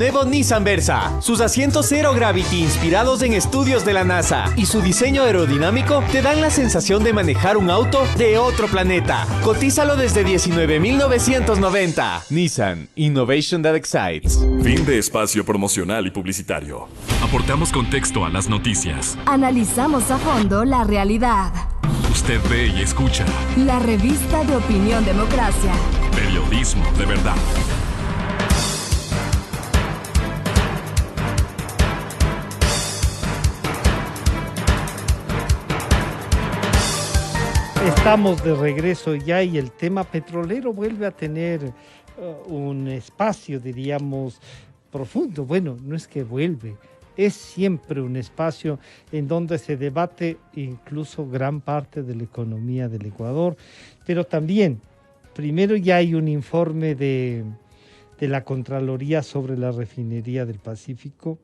Nuevo Nissan Versa. Sus asientos Zero Gravity inspirados en estudios de la NASA y su diseño aerodinámico te dan la sensación de manejar un auto de otro planeta. Cotízalo desde 19,990. Nissan Innovation that excites. Fin de espacio promocional y publicitario. Aportamos contexto a las noticias. Analizamos a fondo la realidad. Usted ve y escucha. La revista de Opinión Democracia. Periodismo de verdad. Estamos de regreso ya y el tema petrolero vuelve a tener un espacio, diríamos, profundo. Bueno, no es que vuelve, es siempre un espacio en donde se debate incluso gran parte de la economía del Ecuador, pero también, primero ya hay un informe de la Contraloría sobre la refinería del Pacífico.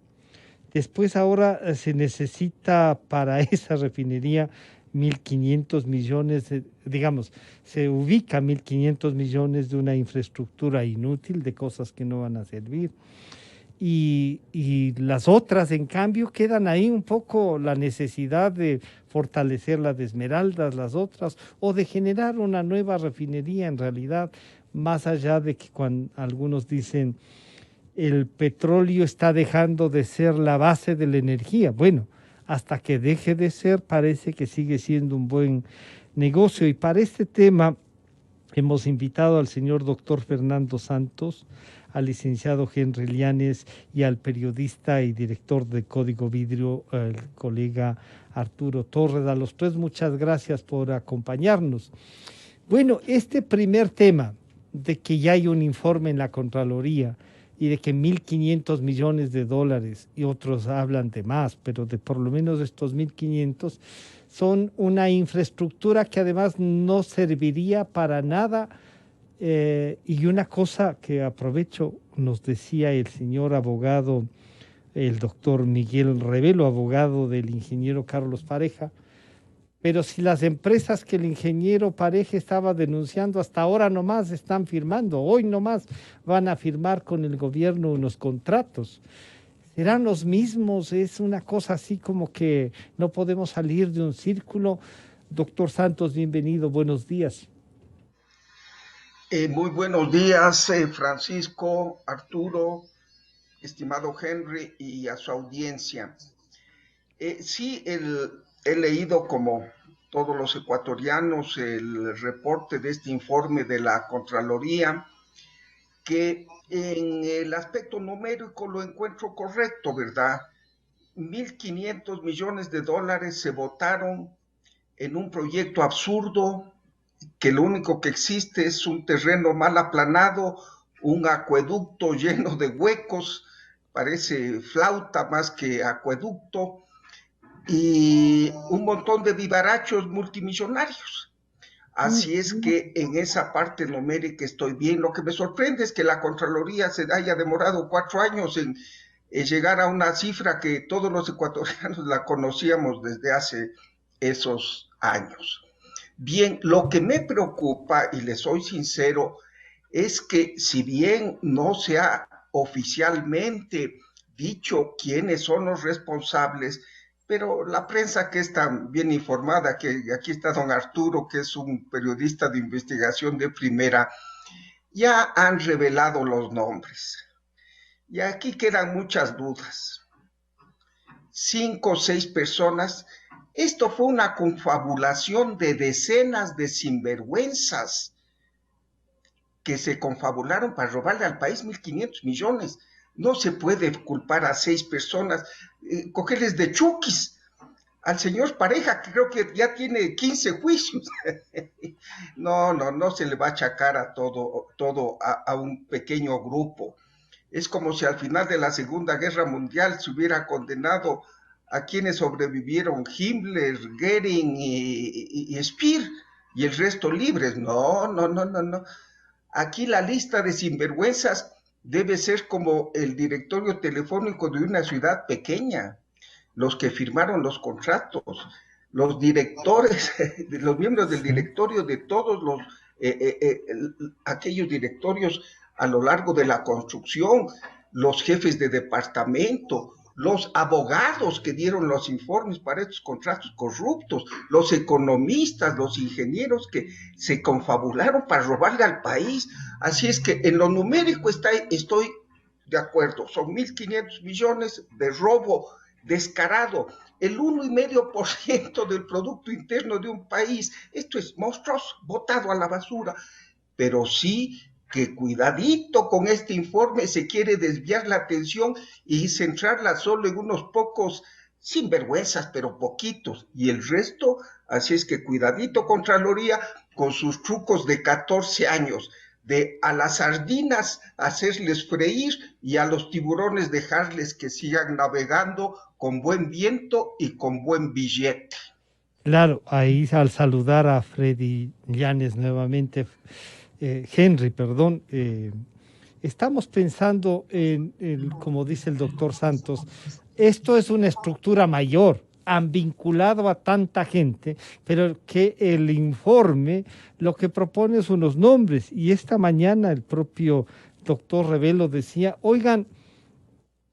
Después ahora se necesita para esa refinería 1.500 millones, digamos, se ubica 1.500 millones de una infraestructura inútil, de cosas que no van a servir. Y las otras, en cambio, quedan ahí un poco la necesidad de fortalecer la de Esmeraldas, las otras, o de generar una nueva refinería en realidad, más allá de que cuando algunos dicen el petróleo está dejando de ser la base de la energía. Bueno, hasta que deje de ser, parece que sigue siendo un buen negocio. Y para este tema hemos invitado al señor doctor Fernando Santos, al licenciado Henry Llanes y al periodista y director de Código Vidrio, el colega Arturo Torres. A los tres, muchas gracias por acompañarnos. Bueno, este primer tema de que ya hay un informe en la Contraloría y de que 1.500 millones de dólares, y otros hablan de más, pero de por lo menos estos 1.500, son una infraestructura que además no serviría para nada. Y una cosa que aprovecho, nos decía el señor abogado, el doctor Miguel Revelo, abogado del ingeniero Carlos Pareja, pero si las empresas que el ingeniero Pareja estaba denunciando hasta ahora nomás están firmando, hoy nomás van a firmar con el gobierno unos contratos, ¿serán los mismos? Es una cosa así como que no podemos salir de un círculo. Doctor Santos, bienvenido, buenos días. Muy buenos días, Francisco, Arturo, estimado Henry y a su audiencia. Sí, he leído como todos los ecuatorianos el reporte de este informe de la Contraloría, que en el aspecto numérico lo encuentro correcto, ¿verdad? 1.500 millones de dólares se votaron en un proyecto absurdo, que lo único que existe es un terreno mal aplanado, un acueducto lleno de huecos, parece flauta más que acueducto, y un montón de vivarachos multimillonarios. Así es que en esa parte numérica estoy bien. Lo que me sorprende es que la Contraloría se haya demorado 4 años en llegar a una cifra que todos los ecuatorianos la conocíamos desde hace esos años. Bien, lo que me preocupa, y le soy sincero, es que si bien no se ha oficialmente dicho quiénes son los responsables, pero la prensa que es tan bien informada, que aquí está don Arturo, que es un periodista de investigación de primera, ya han revelado los nombres. Y aquí quedan muchas dudas. 5 o 6 personas. Esto fue una confabulación de decenas de sinvergüenzas que se confabularon para robarle al país 1.500 millones. No se puede culpar a 6 personas, cogerles de chuquis. Al señor Pareja, que creo que ya tiene 15 juicios. No se le va a achacar a todo a un pequeño grupo. Es como si al final de la Segunda Guerra Mundial se hubiera condenado a quienes sobrevivieron, Himmler, Goering y Speer, y el resto libres. No. Aquí la lista de sinvergüenzas debe ser como el directorio telefónico de una ciudad pequeña, los que firmaron los contratos, los directores, los miembros del directorio de todos aquellos directorios a lo largo de la construcción, los jefes de departamento, los abogados que dieron los informes para estos contratos corruptos, los economistas, los ingenieros que se confabularon para robarle al país. Así es que en lo numérico estoy de acuerdo, son 1.500 millones de robo descarado, el 1,5% del Producto Interno de un país. Esto es monstruoso, botado a la basura, pero sí que cuidadito con este informe, se quiere desviar la atención y centrarla solo en unos pocos sinvergüenzas, pero poquitos, y el resto, así es que cuidadito Contraloría con sus trucos de 14 años, de a las sardinas hacerles freír y a los tiburones dejarles que sigan navegando con buen viento y con buen billete. Claro, ahí al saludar a Freddy Llanes nuevamente, Henry, perdón, estamos pensando como dice el doctor Santos, esto es una estructura mayor, han vinculado a tanta gente, pero que el informe lo que propone son unos nombres, y esta mañana el propio doctor Revelo decía, oigan,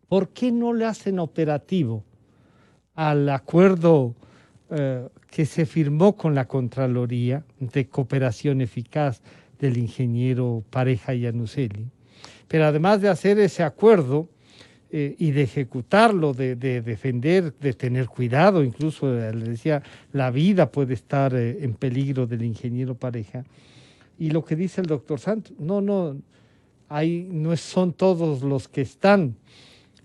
¿por qué no le hacen operativo al acuerdo que se firmó con la Contraloría de cooperación eficaz del ingeniero Pareja Yanuseli? Pero además de hacer ese acuerdo y de ejecutarlo, de defender, de tener cuidado, incluso le decía, la vida puede estar en peligro del ingeniero Pareja. Y lo que dice el doctor Santos, no son todos los que están.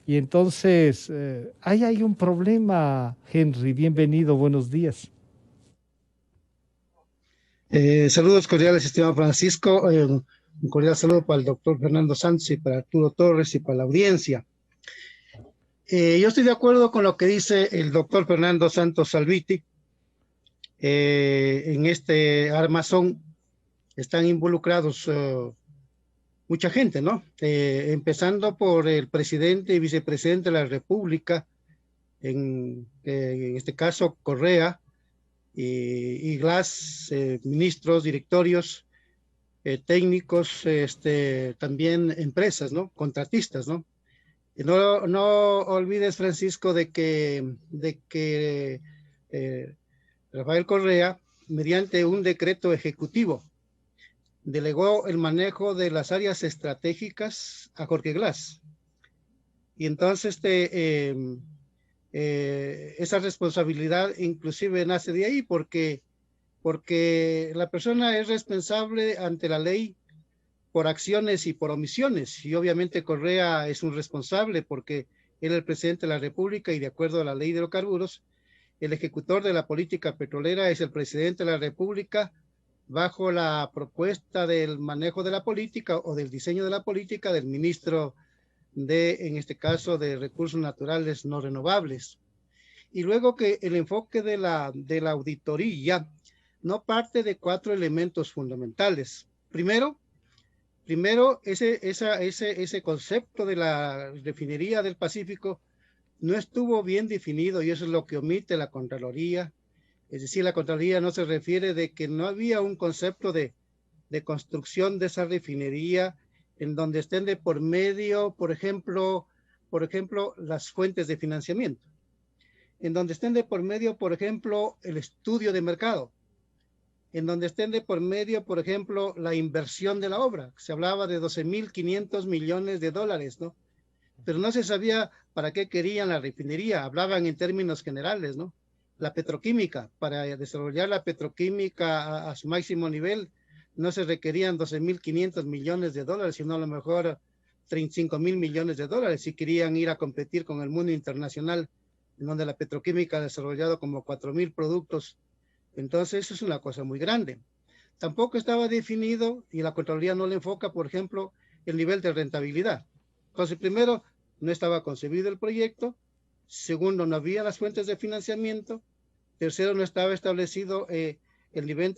Y entonces, ahí hay un problema, Henry. Bienvenido, buenos días. Saludos cordiales, estimado Francisco. Un cordial saludo para el doctor Fernando Santos y para Arturo Torres y para la audiencia. Yo estoy de acuerdo con lo que dice el doctor Fernando Santos Salviti. En este armazón están involucrados mucha gente, ¿no? Empezando por el presidente y vicepresidente de la República, en este caso Correa, y Glass, ministros, directorios, técnicos, también empresas, ¿no? Contratistas, ¿no? No olvides, Francisco, de que Rafael Correa, mediante un decreto ejecutivo, delegó el manejo de las áreas estratégicas a Jorge Glass. Y entonces esa responsabilidad inclusive nace de ahí porque la persona es responsable ante la ley por acciones y por omisiones, y obviamente Correa es un responsable porque él es el presidente de la República y de acuerdo a la ley de hidrocarburos, el ejecutor de la política petrolera es el presidente de la República bajo la propuesta del manejo de la política o del diseño de la política del ministro en este caso, de recursos naturales no renovables. Y luego que el enfoque de la auditoría no parte de 4 elementos fundamentales. Primero, ese concepto de la refinería del Pacífico no estuvo bien definido y eso es lo que omite la Contraloría. Es decir, la Contraloría no se refiere de que no había un concepto de construcción de esa refinería en donde estén de por medio, por ejemplo, las fuentes de financiamiento, en donde estén de por medio, por ejemplo, el estudio de mercado, en donde estén de por medio, por ejemplo, la inversión de la obra. Se hablaba de 12.500 millones de dólares, ¿no? Pero no se sabía para qué querían la refinería, hablaban en términos generales, ¿no? La petroquímica, para desarrollar la petroquímica a su máximo nivel, no se requerían 12.500 millones de dólares, sino a lo mejor 35.000 millones de dólares si querían ir a competir con el mundo internacional, en donde la petroquímica ha desarrollado como 4.000 productos. Entonces, eso es una cosa muy grande. Tampoco estaba definido, y la Contraloría no le enfoca, por ejemplo, el nivel de rentabilidad. Entonces, primero, no estaba concebido el proyecto. Segundo, no había las fuentes de financiamiento. Tercero, no estaba establecido el nivel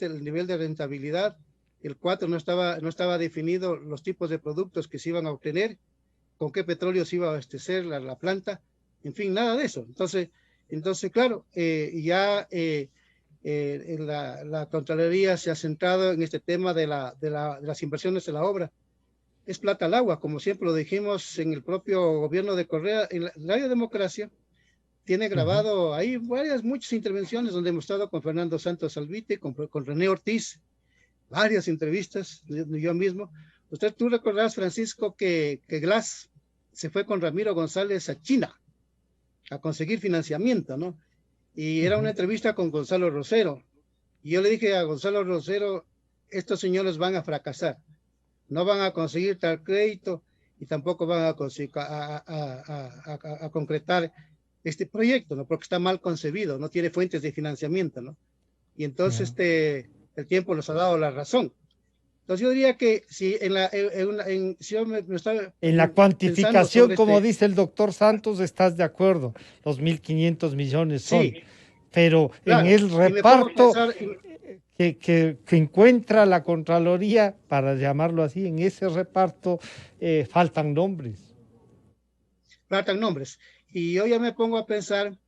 de rentabilidad. El 4, no estaba definido los tipos de productos que se iban a obtener, con qué petróleo se iba a abastecer la planta, en fin, nada de eso. Entonces claro, la Contraloría se ha centrado en este tema de las inversiones de la obra. es plata al agua, como siempre lo dijimos en el propio gobierno de Correa. En la Radio Democracia tiene grabado ahí muchas intervenciones donde hemos estado con Fernando Santos Alvite, con René Ortiz, varias entrevistas, yo mismo. Tú recordarás, Francisco, que Glass se fue con Ramiro González a China a conseguir financiamiento, ¿no? Y era una entrevista con Gonzalo Rosero. Y yo le dije a Gonzalo Rosero, estos señores van a fracasar, no van a conseguir tal crédito y tampoco van a conseguir a concretar este proyecto, ¿no? Porque está mal concebido, no tiene fuentes de financiamiento, ¿no? Y entonces el tiempo nos ha dado la razón. Entonces yo diría que si si yo me estaba en la cuantificación, como dice el doctor Santos, estás de acuerdo, los 1.500 millones son, sí, pero claro, en el reparto pensar, que encuentra la Contraloría, para llamarlo así, en ese reparto faltan nombres. Faltan nombres. Y yo ya me pongo a pensar,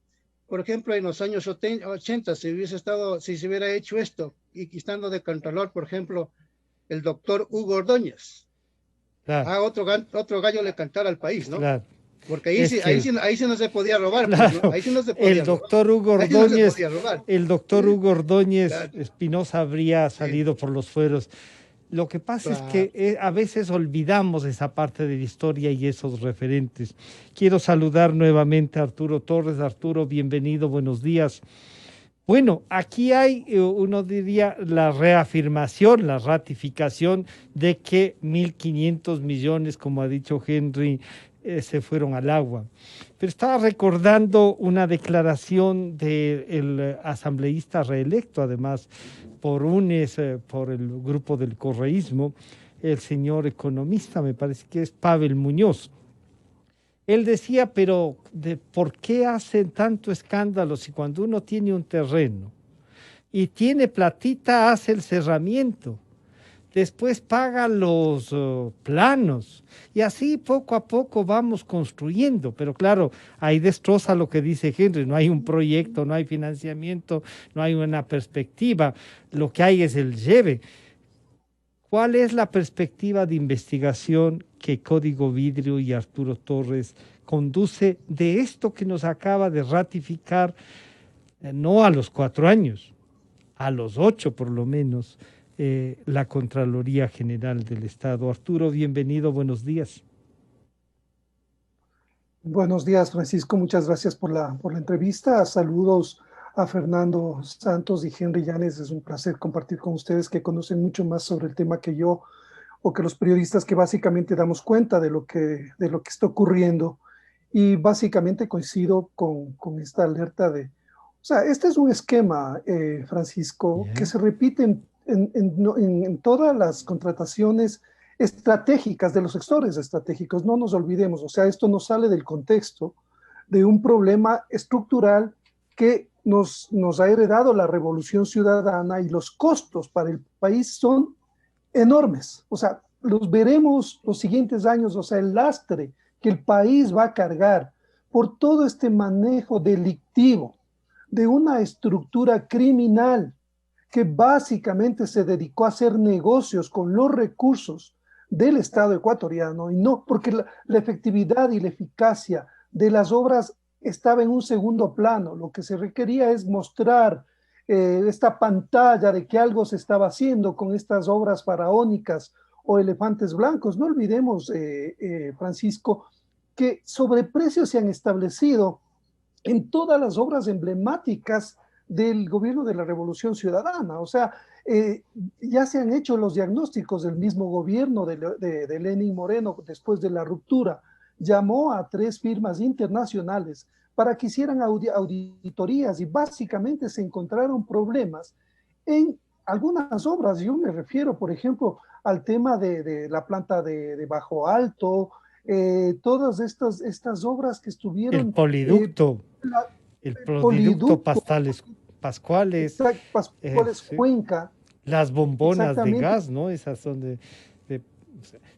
por ejemplo, en los años 80, si se hubiera hecho esto, y estando de Contralor, por ejemplo, el doctor Hugo Ordóñez. Claro. Otro gallo le cantara al país, ¿no? Claro. Porque ahí sí no se podía robar. Claro. Pues, ¿no? Ahí sí no se podía el doctor robar. Hugo Ordóñez, no el doctor Hugo Ordóñez claro. Espinosa habría salido por los fueros. Lo que pasa es que a veces olvidamos esa parte de la historia y esos referentes. Quiero saludar nuevamente a Arturo Torres. Arturo, bienvenido, buenos días. Bueno, aquí hay, uno diría, la reafirmación, la ratificación de que 1.500 millones, como ha dicho Henry, se fueron al agua. Pero estaba recordando una declaración del asambleísta reelecto, además, por UNES, por el grupo del correísmo, el señor economista, me parece que es Pavel Muñoz. Él decía, pero ¿por qué hacen tanto escándalo si cuando uno tiene un terreno y tiene platita hace el cerramiento, después paga los planos y así poco a poco vamos construyendo? Pero claro, ahí destroza lo que dice Henry, no hay un proyecto, no hay financiamiento, no hay una perspectiva, lo que hay es el lleve. ¿Cuál es la perspectiva de investigación que Código Vidrio y Arturo Torres conduce de esto que nos acaba de ratificar, no a los 4 años, a los 8 por lo menos, la Contraloría General del Estado? Arturo, bienvenido, buenos días. Buenos días, Francisco, muchas gracias por la entrevista. Saludos a Fernando Santos y Henry Llanes. Es un placer compartir con ustedes, que conocen mucho más sobre el tema que yo, o que los periodistas que básicamente damos cuenta de lo que está ocurriendo. Y básicamente coincido con esta alerta o sea, este es un esquema, Francisco, que se repite en todas las contrataciones estratégicas de los sectores estratégicos. No nos olvidemos, o sea, esto no sale del contexto de un problema estructural que nos ha heredado la Revolución Ciudadana, y los costos para el país son enormes. O sea, los veremos los siguientes años, o sea, el lastre que el país va a cargar por todo este manejo delictivo de una estructura criminal que básicamente se dedicó a hacer negocios con los recursos del Estado ecuatoriano, y no porque la efectividad y la eficacia de las obras estaba en un segundo plano. Lo que se requería es mostrar esta pantalla de que algo se estaba haciendo con estas obras faraónicas o elefantes blancos. No olvidemos, Francisco, que sobreprecios se han establecido en todas las obras emblemáticas del gobierno de la Revolución Ciudadana. O sea, ya se han hecho los diagnósticos del mismo gobierno de Lenín Moreno después de la ruptura. Llamó a 3 firmas internacionales para que hicieran auditorías, y básicamente se encontraron problemas en algunas obras. Yo me refiero, por ejemplo, al tema de la planta de Bajo Alto, todas estas obras que estuvieron... El poliducto, el poliducto Pascuales. Pascuales, sí. Cuenca. Las bombonas de gas, ¿no? Esas son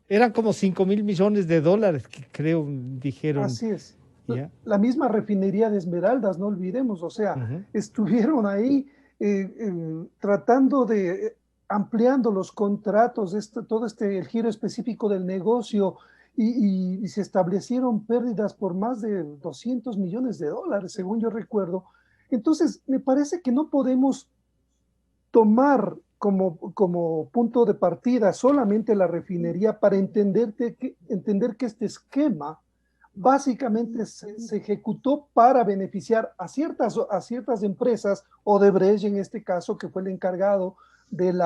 eran como 5.000 millones de dólares, que creo dijeron. Así es. ¿Ya? La misma refinería de Esmeraldas, no olvidemos, o sea, estuvieron ahí tratando de ampliando los contratos, el giro específico del negocio, y se establecieron pérdidas por más de 200 millones de dólares, según yo recuerdo. Entonces, me parece que no podemos tomar como punto de partida solamente la refinería para entender que este esquema básicamente se ejecutó para beneficiar a ciertas empresas, Odebrecht en este caso, que fue el encargado del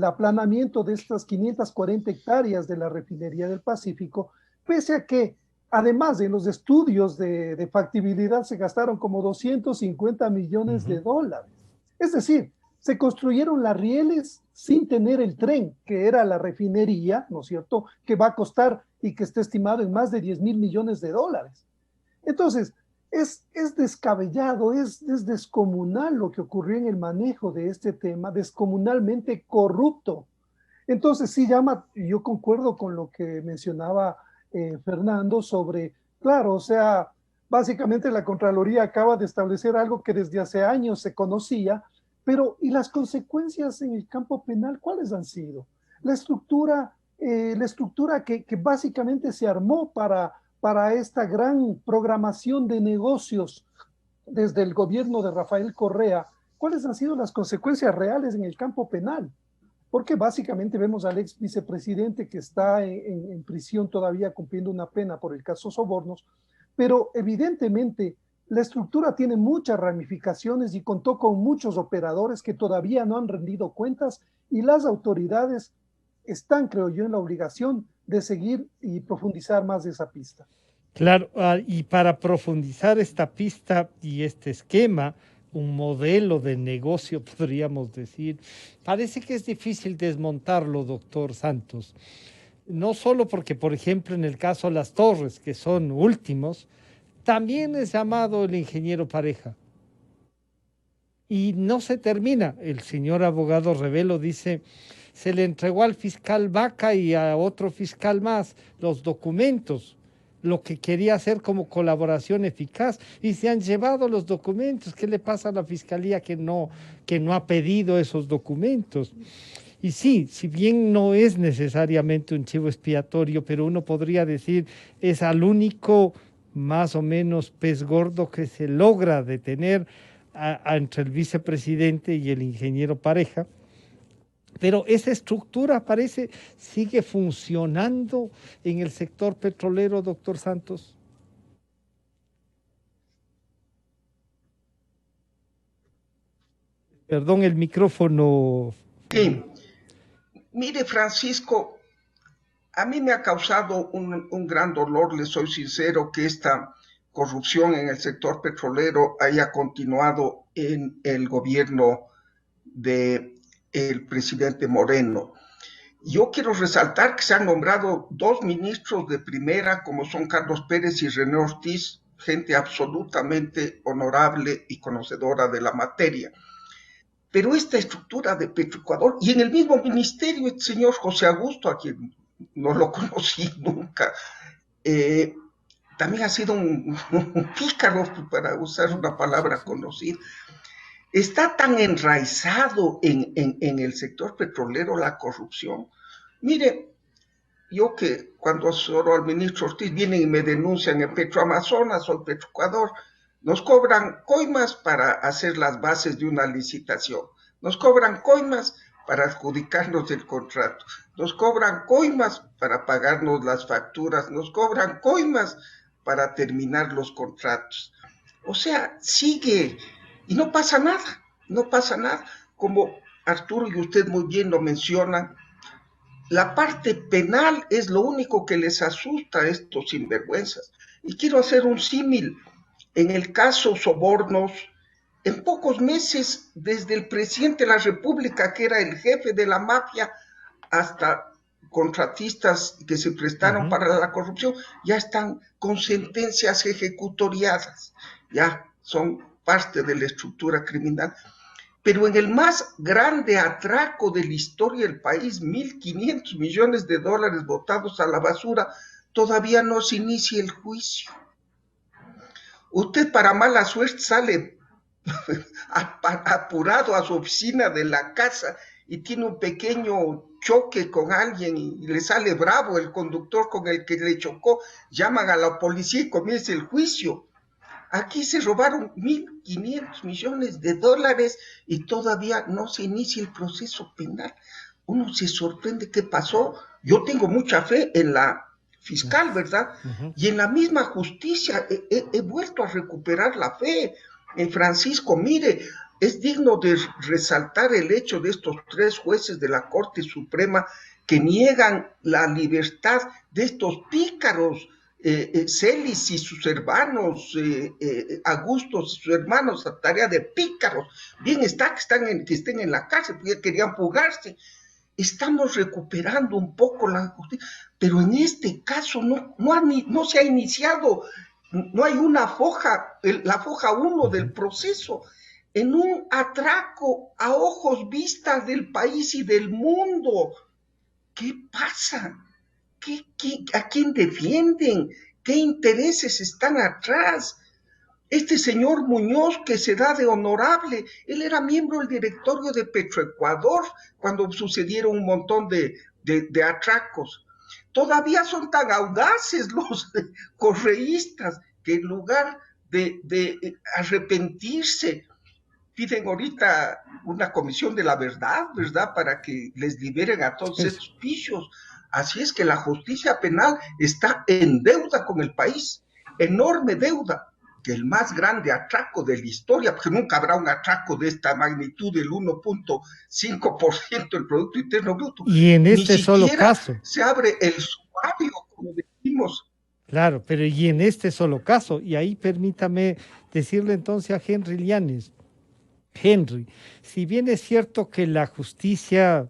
aplanamiento de estas 540 hectáreas de la refinería del Pacífico, pese a que además de los estudios de factibilidad se gastaron como 250 millones de dólares. Es decir, se construyeron las rieles sin tener el tren, que era la refinería, ¿no es cierto?, que va a costar y que está estimado en más de 10,000 millones de dólares. Entonces, es descabellado, es descomunal lo que ocurrió en el manejo de este tema, descomunalmente corrupto. Entonces, sí yo concuerdo con lo que mencionaba Fernando sobre, claro, o sea, básicamente la Contraloría acaba de establecer algo que desde hace años se conocía, pero ¿y las consecuencias en el campo penal cuáles han sido? La estructura que básicamente se armó para esta gran programación de negocios desde el gobierno de Rafael Correa, ¿cuáles han sido las consecuencias reales en el campo penal? Porque básicamente vemos al ex vicepresidente que está en prisión todavía cumpliendo una pena por el caso Sobornos, pero evidentemente la estructura tiene muchas ramificaciones y contó con muchos operadores que todavía no han rendido cuentas, y las autoridades están, creo yo, en la obligación de seguir y profundizar más de esa pista. Claro, y para profundizar esta pista y este esquema, un modelo de negocio, podríamos decir, parece que es difícil desmontarlo, doctor Santos. No solo porque, por ejemplo, en el caso de Las Torres, que son últimos, también es llamado el ingeniero Pareja. Y no se termina. El señor abogado Revelo dice, se le entregó al fiscal Vaca y a otro fiscal más los documentos, lo que quería hacer como colaboración eficaz, y se han llevado los documentos. ¿Qué le pasa a la fiscalía que no ha pedido esos documentos? Y sí, si bien no es necesariamente un chivo expiatorio, pero uno podría decir es al único más o menos pez gordo que se logra detener entre el vicepresidente y el ingeniero Pareja. Pero esa estructura parece sigue funcionando en el sector petrolero, doctor Santos. Perdón, el micrófono. Sí. Mire, Francisco, a mí me ha causado un gran dolor, le soy sincero, que esta corrupción en el sector petrolero haya continuado en el gobierno del presidente Moreno. Yo quiero resaltar que se han nombrado 2 ministros de primera, como son Carlos Pérez y René Ortiz, gente absolutamente honorable y conocedora de la materia. Pero esta estructura de Petroecuador, y en el mismo ministerio, el señor José Augusto, a quien no lo conocí nunca, también ha sido un pícaro, para usar una palabra conocida. Está tan enraizado en el sector petrolero la corrupción. Mire, yo que cuando asesoro al ministro Ortiz vienen y me denuncian en Petroamazonas o en Petroecuador, nos cobran coimas para hacer las bases de una licitación, nos cobran coimas para adjudicarnos el contrato, nos cobran coimas para pagarnos las facturas, nos cobran coimas para terminar los contratos. O sea, sigue y no pasa nada, no pasa nada. Como Arturo y usted muy bien lo mencionan, la parte penal es lo único que les asusta a estos sinvergüenzas. Y quiero hacer un símil. En el caso Sobornos, en pocos meses, desde el presidente de la República, que era el jefe de la mafia, hasta contratistas que se prestaron para la corrupción, ya están con sentencias ejecutoriadas, ya son parte de la estructura criminal. Pero en el más grande atraco de la historia del país, 1.500 millones de dólares botados a la basura, todavía no se inicia el juicio. Usted, para mala suerte, sale apurado a su oficina de la casa y tiene un pequeño choque con alguien y le sale bravo el conductor con el que le chocó, llaman a la policía y comienza el juicio. Aquí se robaron 1.500 millones de dólares y todavía no se inicia el proceso penal. Uno se sorprende qué pasó. Yo tengo mucha fe en la fiscal, ¿verdad? Y en la misma justicia he vuelto a recuperar la fe. Francisco, mire, es digno de resaltar el hecho de estos 3 jueces de la Corte Suprema que niegan la libertad de estos pícaros, Celis y sus hermanos, Agustos y sus hermanos, a tarea de pícaros. Bien está que estén en la cárcel, porque querían fugarse. Estamos recuperando un poco la justicia, pero en este caso no se ha iniciado, no hay una foja, la foja 1 del proceso, en un atraco a ojos vistas del país y del mundo. ¿Qué pasa? ¿A quién defienden? ¿Qué intereses están atrás? Este señor Muñoz, que se da de honorable, él era miembro del directorio de Petroecuador cuando sucedieron un montón de atracos. Todavía son tan audaces los correístas que en lugar de arrepentirse, piden ahorita una comisión de la verdad, ¿verdad?, para que les liberen a todos estos pichos. Así es que la justicia penal está en deuda con el país, enorme deuda, que el más grande atraco de la historia, porque nunca habrá un atraco de esta magnitud del 1.5% del Producto Interno Bruto. Y en este solo caso se abre el sumario, como decimos. Claro, pero y en este solo caso, y ahí permítame decirle entonces a Henry Llanes, Henry, si bien es cierto que la justicia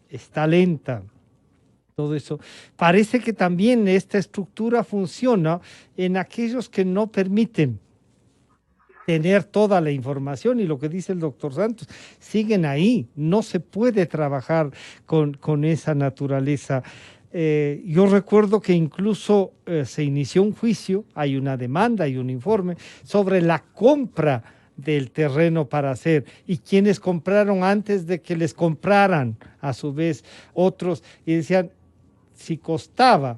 está lenta, todo eso, parece que también esta estructura funciona en aquellos que no permiten tener toda la información, y lo que dice el doctor Santos, siguen ahí, no se puede trabajar con esa naturaleza. Yo recuerdo que incluso se inició un juicio, hay una demanda y un informe sobre la compra del terreno para hacer, y quienes compraron antes de que les compraran a su vez otros, y decían, si costaba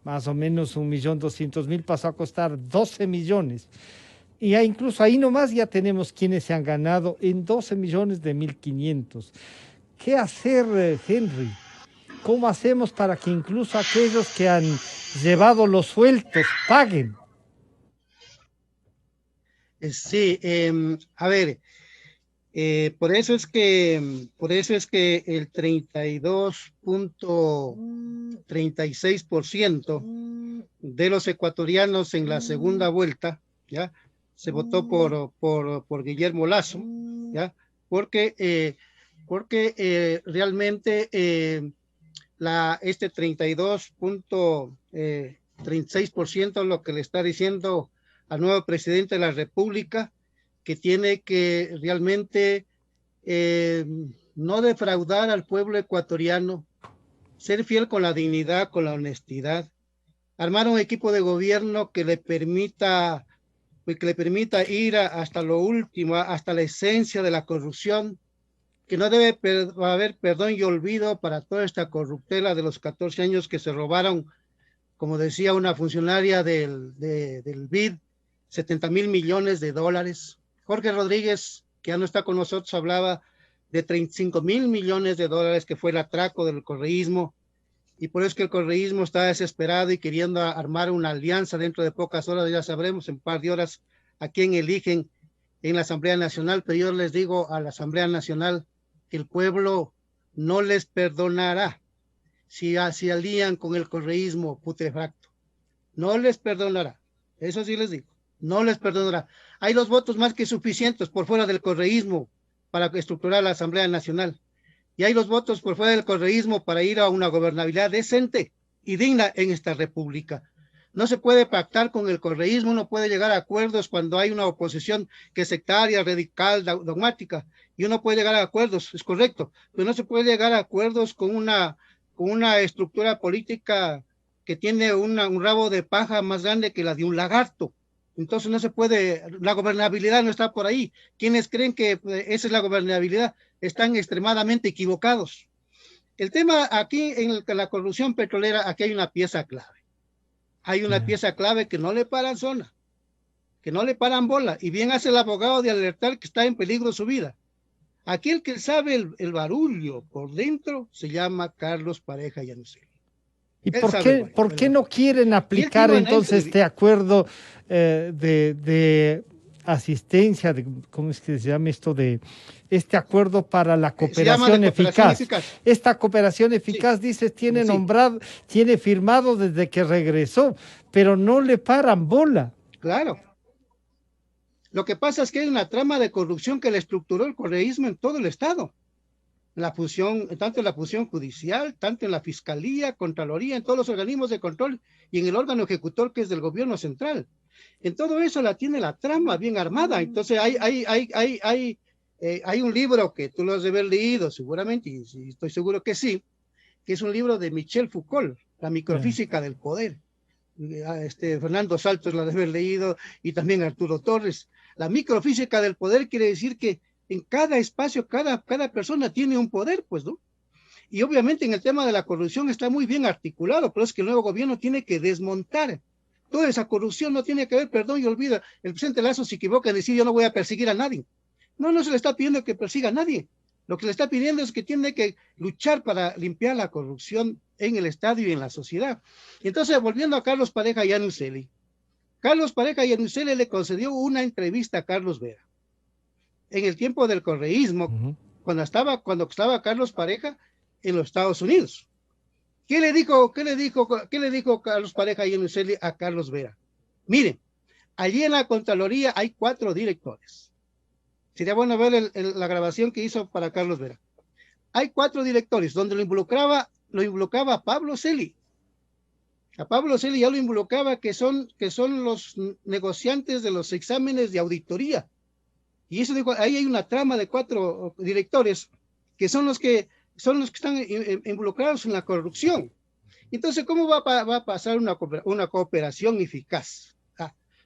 más o menos 1.200.000, pasó a costar 12 millones. Y ya incluso ahí nomás ya tenemos quienes se han ganado en 12 millones de 1.500. ¿Qué hacer, Henry? ¿Cómo hacemos para que incluso aquellos que han llevado los sueltos paguen? Sí, a ver, por eso es que el 32.36% de los ecuatorianos en la segunda vuelta, ¿ya?, se votó por Guillermo Lasso, ¿ya?, porque realmente este 32.36% lo que le está diciendo al nuevo presidente de la República, que tiene que realmente no defraudar al pueblo ecuatoriano, ser fiel con la dignidad, con la honestidad, armar un equipo de gobierno que le permita ir hasta lo último, hasta la esencia de la corrupción, que no debe haber perdón y olvido para toda esta corruptela de los 14 años que se robaron, como decía una funcionaria del BID, 70.000 millones de dólares. Jorge Rodríguez, que ya no está con nosotros, hablaba de 35.000 millones de dólares que fue el atraco del correísmo, y por eso es que el correísmo está desesperado y queriendo armar una alianza. Dentro de pocas horas ya sabremos, en un par de horas, a quién eligen en la Asamblea Nacional, pero yo les digo a la Asamblea Nacional, el pueblo no les perdonará si alían con el correísmo putrefacto. No les perdonará, eso sí les digo, no les perdonará. Hay los votos más que suficientes por fuera del correísmo para estructurar la Asamblea Nacional, y hay los votos por fuera del correísmo para ir a una gobernabilidad decente y digna en esta república. No se puede pactar con el correísmo, no puede llegar a acuerdos cuando hay una oposición que es sectaria, radical, dogmática, y uno puede llegar a acuerdos, es correcto, pero no se puede llegar a acuerdos con una estructura política que tiene un rabo de paja más grande que la de un lagarto. Entonces no se puede, la gobernabilidad no está por ahí. Quienes creen que esa es la gobernabilidad, están extremadamente equivocados. El tema aquí en la corrupción petrolera, aquí hay una pieza clave. Hay una pieza clave que no le paran zona, que no le paran bola, y bien hace el abogado de alertar que está en peligro su vida. Aquí el que sabe el barullo por dentro se llama Carlos Pareja Yanuseli. ¿Y por qué no quieren aplicar entonces este acuerdo de asistencia, ¿cómo es que se llama esto? De este acuerdo para la cooperación eficaz. Esta cooperación eficaz, dice, tiene nombrado, tiene firmado desde que regresó, pero no le paran bola. Claro. Lo que pasa es que hay una trama de corrupción que le estructuró el correísmo en todo el Estado. La función, tanto en la función judicial, tanto en la Fiscalía, Contraloría, en todos los organismos de control y en el órgano ejecutor que es del gobierno central. En todo eso la tiene la trama bien armada. Entonces hay un libro que tú lo has de haber leído seguramente, y estoy seguro que sí, que es un libro de Michel Foucault, La microfísica del poder. Fernando Saltos lo ha de haber leído, y también Arturo Torres. La microfísica del poder quiere decir que en cada espacio, cada persona tiene un poder, pues, ¿no? Y obviamente en el tema de la corrupción está muy bien articulado, pero es que el nuevo gobierno tiene que desmontar toda esa corrupción. No tiene que haber perdón y olvido. El presidente Lazo se equivoca en decir yo no voy a perseguir a nadie. No se le está pidiendo que persiga a nadie. Lo que le está pidiendo es que tiene que luchar para limpiar la corrupción en el Estado y en la sociedad. Y entonces, volviendo a Carlos Pareja Yanuseli, Carlos Pareja Yanuseli le concedió una entrevista a Carlos Vera en el tiempo del correísmo, cuando estaba Carlos Pareja en los Estados Unidos. ¿Qué le dijo Carlos Pareja Yanuseli a Carlos Vera? Mire, allí en la Contraloría hay 4 directores. Sería bueno ver la grabación que hizo para Carlos Vera. Hay 4 directores donde lo involucraba a Pablo Celi. A Pablo Celi ya lo involucraba que son los negociantes de los exámenes de auditoría. Y eso dijo, ahí hay una trama de 4 directores que son los que están involucrados en la corrupción. Entonces, ¿cómo va a pasar una cooperación eficaz?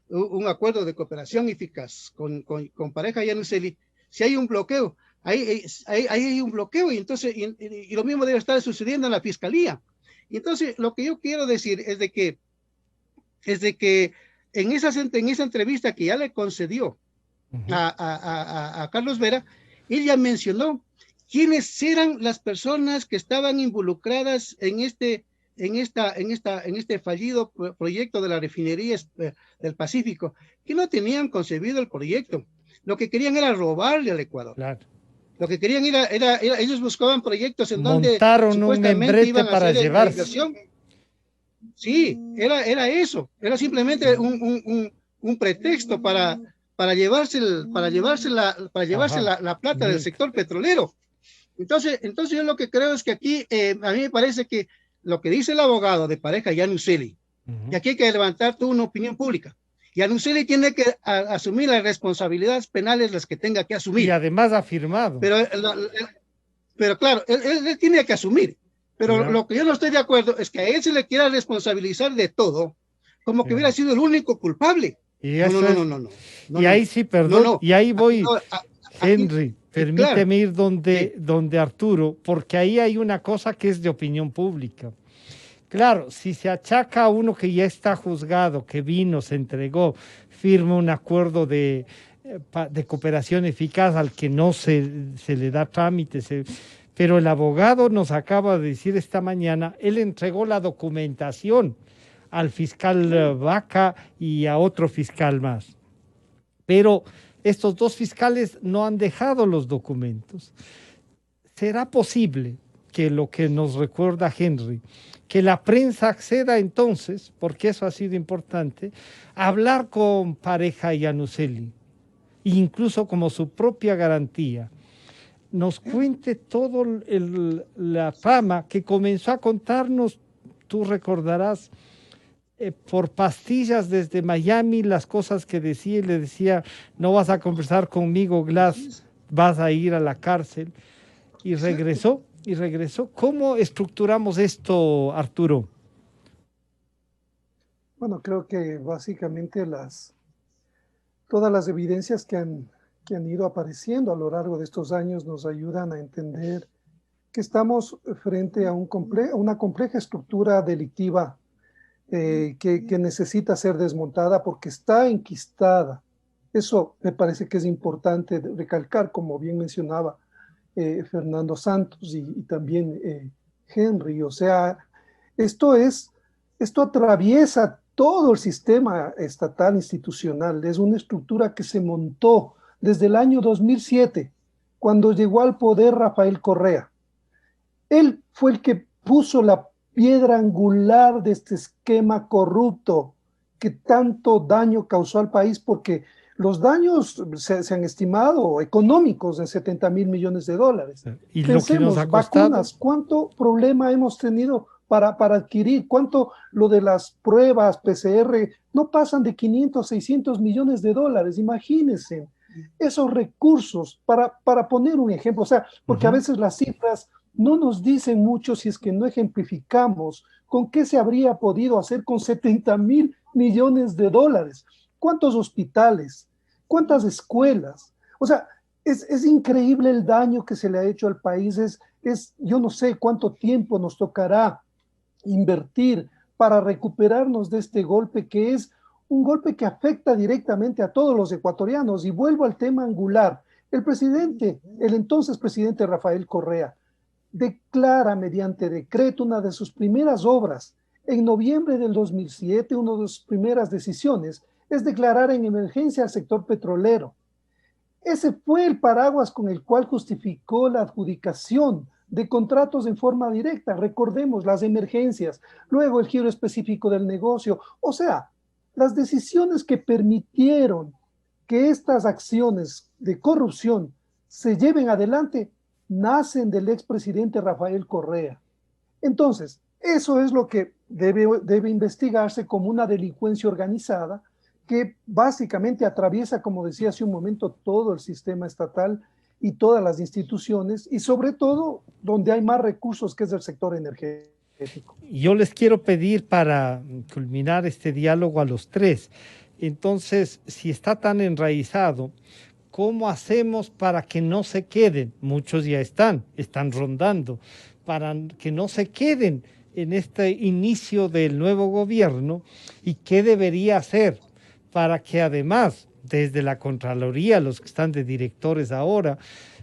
Un acuerdo de cooperación eficaz con Pareja Yanuseli, si hay un bloqueo, ahí hay un bloqueo, y entonces y lo mismo debe estar sucediendo en la Fiscalía. Y entonces lo que yo quiero decir es de que en esa entrevista que ya le concedió a Carlos Vera, ella mencionó quiénes eran las personas que estaban involucradas en este fallido proyecto de la refinería del Pacífico, que no tenían concebido el proyecto. Lo que querían era robarle al Ecuador. Claro. Lo que querían era ellos buscaban proyectos en donde supuestamente iban a hacer la inversión. Sí, era eso. Era simplemente un pretexto para llevarse la plata del sector petrolero. Entonces yo lo que creo es que aquí a mí me parece que lo que dice el abogado de Pareja Yanuseli, y aquí hay que levantar toda una opinión pública. Yanuseli tiene que asumir las responsabilidades penales las que tenga que asumir. Y además ha firmado. Pero claro, él tiene que asumir. Pero lo que yo no estoy de acuerdo es que a él se le quiera responsabilizar de todo, como que hubiera sido el único culpable. Y ahí sí, perdón, y ahí voy, Henry, permíteme ir donde Arturo, porque ahí hay una cosa que es de opinión pública. Claro, si se achaca a uno que ya está juzgado, que vino, se entregó, firma un acuerdo de cooperación eficaz al que no se le da trámite, pero el abogado nos acaba de decir esta mañana, él entregó la documentación al fiscal Vaca y a otro fiscal más. Pero estos 2 fiscales no han dejado los documentos. ¿Será posible que lo que nos recuerda Henry, que la prensa acceda entonces, porque eso ha sido importante, a hablar con Pareja Yanuseli, incluso como su propia garantía, nos cuente todo la fama que comenzó a contarnos, tú recordarás, por pastillas desde Miami, las cosas que decía, y le decía, no vas a conversar conmigo, Glass, vas a ir a la cárcel, y regresó. ¿Cómo estructuramos esto, Arturo? Bueno, creo que básicamente todas las evidencias que que han ido apareciendo a lo largo de estos años nos ayudan a entender que estamos frente a una compleja estructura delictiva que necesita ser desmontada porque está enquistada. Eso me parece que es importante recalcar, como bien mencionaba Fernando Santos y también Henry. O sea, esto atraviesa todo el sistema estatal institucional. Es una estructura que se montó desde el año 2007, cuando llegó al poder Rafael Correa. Él fue el que puso la piedra angular de este esquema corrupto que tanto daño causó al país, porque los daños se han estimado económicos en 70.000 millones de dólares. Y lo que nos ha costado, vacunas, ¿cuánto problema hemos tenido para adquirir? ¿Cuánto lo de las pruebas PCR no pasan de 500, 600 millones de dólares? Imagínense esos recursos para poner un ejemplo. O sea, porque a veces las cifras no nos dicen mucho si es que no ejemplificamos con qué se habría podido hacer con 70.000 millones de dólares. ¿Cuántos hospitales? ¿Cuántas escuelas? O sea, es increíble el daño que se le ha hecho al país. Yo no sé cuánto tiempo nos tocará invertir para recuperarnos de este golpe, que es un golpe que afecta directamente a todos los ecuatorianos. Y vuelvo al tema angular. El entonces presidente Rafael Correa, declara mediante decreto una de sus primeras obras. En noviembre del 2007, una de sus primeras decisiones es declarar en emergencia al sector petrolero. Ese fue el paraguas con el cual justificó la adjudicación de contratos en forma directa. Recordemos las emergencias, luego el giro específico del negocio. O sea, las decisiones que permitieron que estas acciones de corrupción se lleven adelante nacen del expresidente Rafael Correa. Entonces, eso es lo que debe investigarse como una delincuencia organizada que básicamente atraviesa, como decía hace un momento, todo el sistema estatal y todas las instituciones, y sobre todo donde hay más recursos, que es el sector energético. Yo les quiero pedir, para culminar este diálogo a los tres, entonces, si está tan enraizado, ¿cómo hacemos para que no se queden? Muchos ya están rondando, para que no se queden en este inicio del nuevo gobierno. ¿Y qué debería hacer para que además, desde la Contraloría, los que están de directores ahora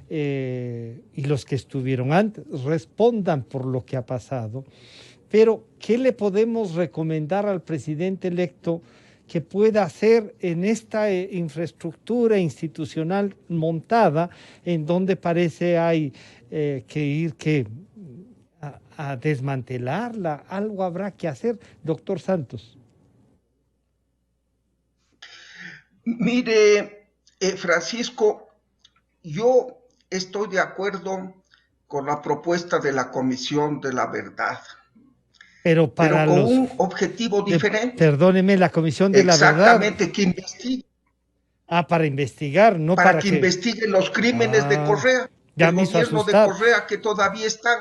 y los que estuvieron antes, respondan por lo que ha pasado? Pero, ¿qué le podemos recomendar al presidente electo que pueda hacer en esta infraestructura institucional montada, en donde parece hay que ir a desmantelarla? Algo habrá que hacer, doctor Santos. Mire, Francisco, yo estoy de acuerdo con la propuesta de la Comisión de la Verdad. Pero con un objetivo diferente. Perdóneme, la Comisión de la Verdad. Exactamente, que investigue. Para investigar, no para que investiguen los crímenes de Correa. Ya me hizo gobierno asustar. De Correa que todavía están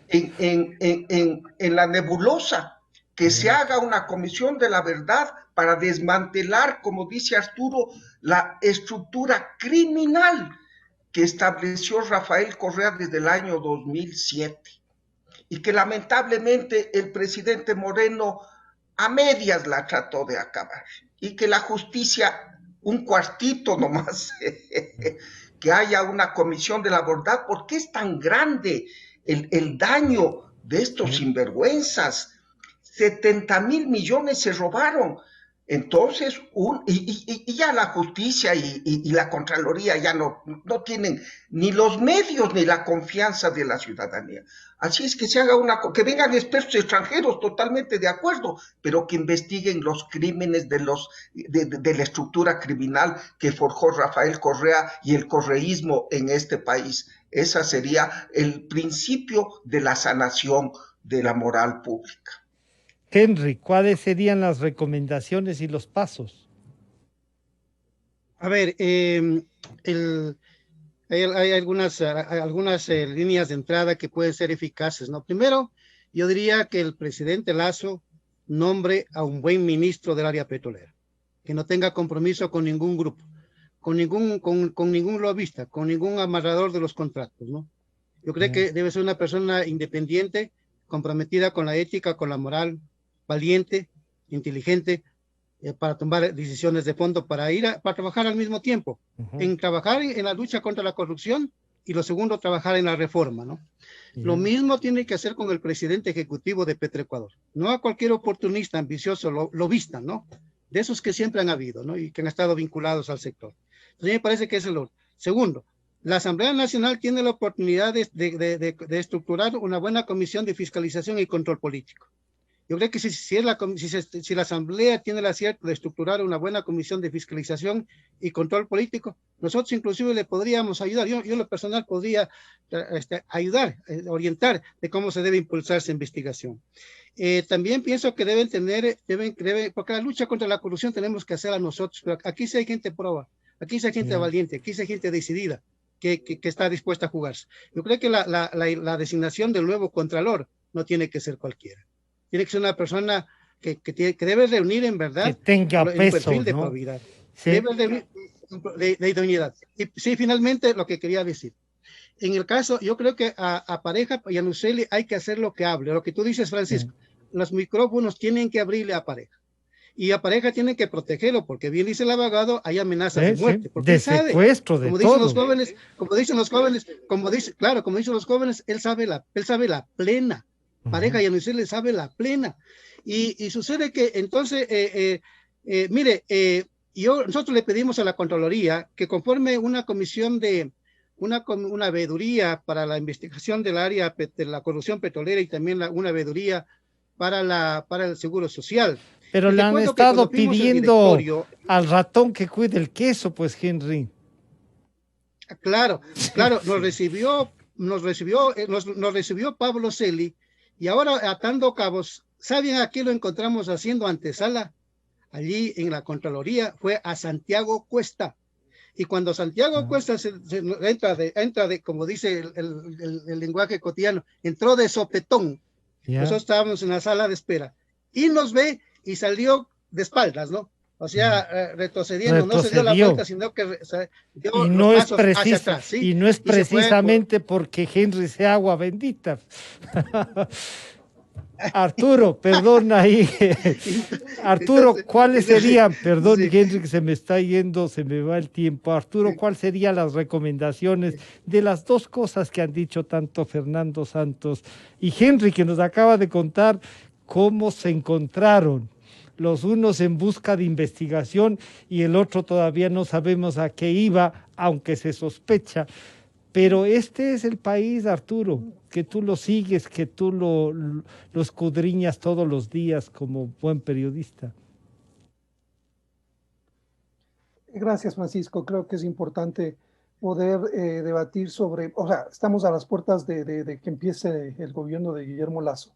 en la nebulosa. Que se haga una Comisión de la Verdad para desmantelar, como dice Arturo, la estructura criminal que estableció Rafael Correa desde el año 2007 y que lamentablemente el presidente Moreno a medias la trató de acabar, y que la justicia, un cuartito nomás, que haya una Comisión de la Verdad, porque es tan grande el daño de estos sinvergüenzas. 70.000 millones se robaron. Entonces, ya la justicia y la Contraloría ya no tienen ni los medios ni la confianza de la ciudadanía. Así es que se haga que vengan expertos extranjeros, totalmente de acuerdo, pero que investiguen los crímenes de la estructura criminal que forjó Rafael Correa y el correísmo en este país. Ese sería el principio de la sanación de la moral pública. Henry, ¿cuáles serían las recomendaciones y los pasos? A ver, hay algunas líneas de entrada que pueden ser eficaces, ¿no? Primero, yo diría que el presidente Lasso nombre a un buen ministro del área petrolera. que no tenga compromiso con ningún grupo, con ningún lobista, con ningún amarrador de los contratos, ¿no? Yo creo que debe ser una persona independiente, comprometida con la ética, con la moral, valiente, inteligente, para tomar decisiones de fondo, para trabajar al mismo tiempo, en trabajar en la lucha contra la corrupción y lo segundo, trabajar en la reforma, ¿no? Lo mismo tiene que hacer con el presidente ejecutivo de Petroecuador, no a cualquier oportunista ambicioso, lobista, ¿no? De esos que siempre han habido, ¿no? Y que han estado vinculados al sector. Entonces, me parece que es el segundo. La Asamblea Nacional tiene la oportunidad de estructurar una buena comisión de fiscalización y control político. Yo creo que si la Asamblea tiene el acierto de estructurar una buena comisión de fiscalización y control político, nosotros inclusive le podríamos ayudar. Yo en lo personal podría ayudar, orientar de cómo se debe impulsar esa investigación. También pienso que porque la lucha contra la corrupción tenemos que hacerla nosotros, pero aquí sí hay gente proba, aquí sí hay gente valiente, aquí sí hay gente decidida, que está dispuesta a jugarse. Yo creo que la designación del nuevo Contralor no tiene que ser cualquiera. Tiene que ser una persona que debe reunir en verdad que tenga el peso, perfil de ¿no? probidad, Sí. debe reunir de idoneidad. Y sí, finalmente lo que quería decir. En el caso, yo creo que a Pareja y a Lucelli hay que hacer lo que hable, lo que tú dices, Francisco. Los micrófonos tienen que abrirle a Pareja. Y a Pareja tienen que protegerlo, porque bien dice el abogado, hay amenazas de muerte. Porque de él sabe, secuestro, de como todo. dicen los jóvenes, como dicen los jóvenes, él sabe la plena. Pareja y a Lucelli sabe la plena. Y sucede que entonces, nosotros le pedimos a la Contraloría que conforme una comisión una veeduría para la investigación del área de la corrupción petrolera y también una veeduría para el seguro social. Pero le han estado pidiendo al ratón que cuide el queso, pues, Henry. Claro, nos recibió Pablo Celi, y ahora atando cabos, ¿saben a qué lo encontramos haciendo antesala? Allí en la Contraloría fue a Santiago Cuesta. Y cuando Santiago Cuesta entra de, como dice el lenguaje cotidiano, entró de sopetón. Nosotros estábamos en la sala de espera. Y nos ve y salió de espaldas, ¿no? O sea, retrocediendo. No se dio la vuelta, sino que dio los pasos hacia atrás. ¿Sí? Y no es precisamente porque Henry sea agua bendita. Arturo, perdón ahí. Arturo, ¿cuáles serían? Perdón, sí. Henry, que se me está yendo, se me va el tiempo. Arturo, ¿cuáles serían las recomendaciones de las dos cosas que han dicho tanto Fernando Santos y Henry, que nos acaba de contar cómo se encontraron? Los unos en busca de investigación y el otro todavía no sabemos a qué iba, aunque se sospecha. Pero este es el país, Arturo, que tú lo sigues, que tú lo escudriñas todos los días como buen periodista. Gracias, Francisco. Creo que es importante poder debatir sobre, o sea, estamos a las puertas de que empiece el gobierno de Guillermo Lasso.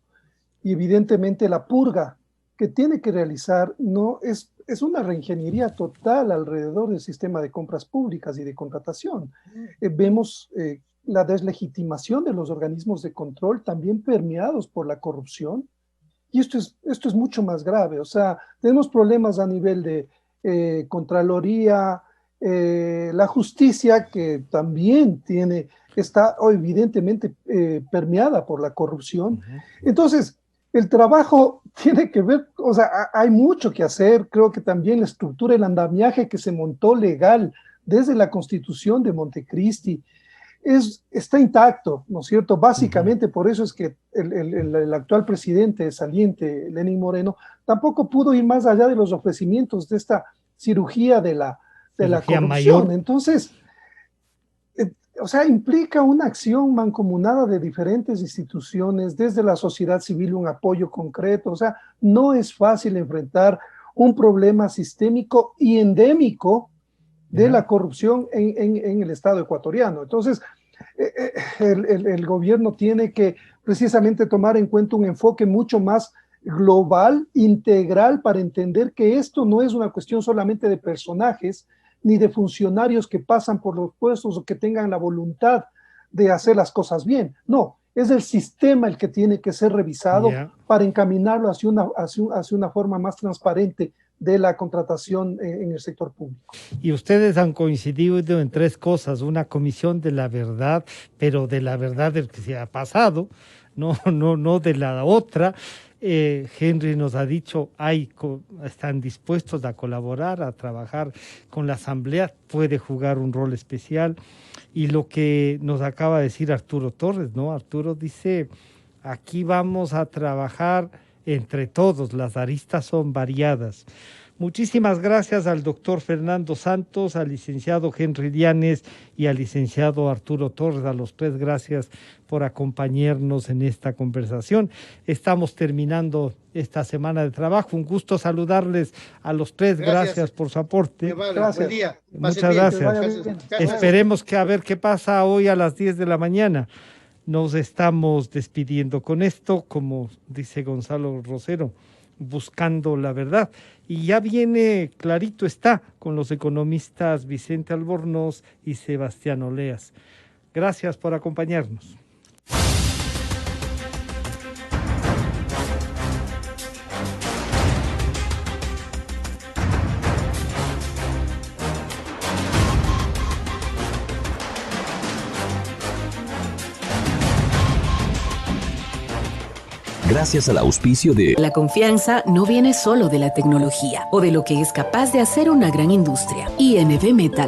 Y evidentemente la purga que tiene que realizar no es una reingeniería total alrededor del sistema de compras públicas y de contratación. Vemos la deslegitimación de los organismos de control también permeados por la corrupción, y esto es mucho más grave. O sea, tenemos problemas a nivel de Contraloría, la justicia, que también está evidentemente permeada por la corrupción. Entonces, el trabajo tiene que ver, o sea, hay mucho que hacer. Creo que también la estructura, el andamiaje que se montó legal desde la Constitución de Montecristi está intacto, ¿no es cierto? Básicamente por eso es que el actual presidente saliente, Lenín Moreno, tampoco pudo ir más allá de los ofrecimientos de esta cirugía de la corrupción. Mayor. Entonces, o sea, implica una acción mancomunada de diferentes instituciones, desde la sociedad civil, un apoyo concreto. O sea, no es fácil enfrentar un problema sistémico y endémico de la corrupción en el Estado ecuatoriano. Entonces, el gobierno tiene que precisamente tomar en cuenta un enfoque mucho más global, integral, para entender que esto no es una cuestión solamente de personajes, ni de funcionarios que pasan por los puestos o que tengan la voluntad de hacer las cosas bien. No, es el sistema el que tiene que ser revisado para encaminarlo hacia una forma más transparente de la contratación en el sector público. Y ustedes han coincidido en 3 cosas: una comisión de la verdad, pero de la verdad del que se ha pasado, no de la otra. Henry nos ha dicho, están dispuestos a colaborar, a trabajar con la Asamblea, puede jugar un rol especial. Y lo que nos acaba de decir Arturo Torres, ¿no? Arturo dice, aquí vamos a trabajar entre todos, las aristas son variadas. Muchísimas gracias al doctor Fernando Santos, al licenciado Henry Llanes y al licenciado Arturo Torres, a los 3 gracias por acompañarnos en esta conversación. Estamos terminando esta semana de trabajo. Un gusto saludarles a los 3. Gracias por su aporte. Gracias. Buen día. Muchas gracias. Esperemos que a ver qué pasa hoy a las 10 de la mañana. Nos estamos despidiendo con esto, como dice Gonzalo Rosero, buscando la verdad. Y ya viene, clarito está, con los economistas Vicente Albornoz y Sebastián Oleas. Gracias por acompañarnos. Gracias al auspicio de... La confianza no viene solo de la tecnología o de lo que es capaz de hacer una gran industria. INV Metal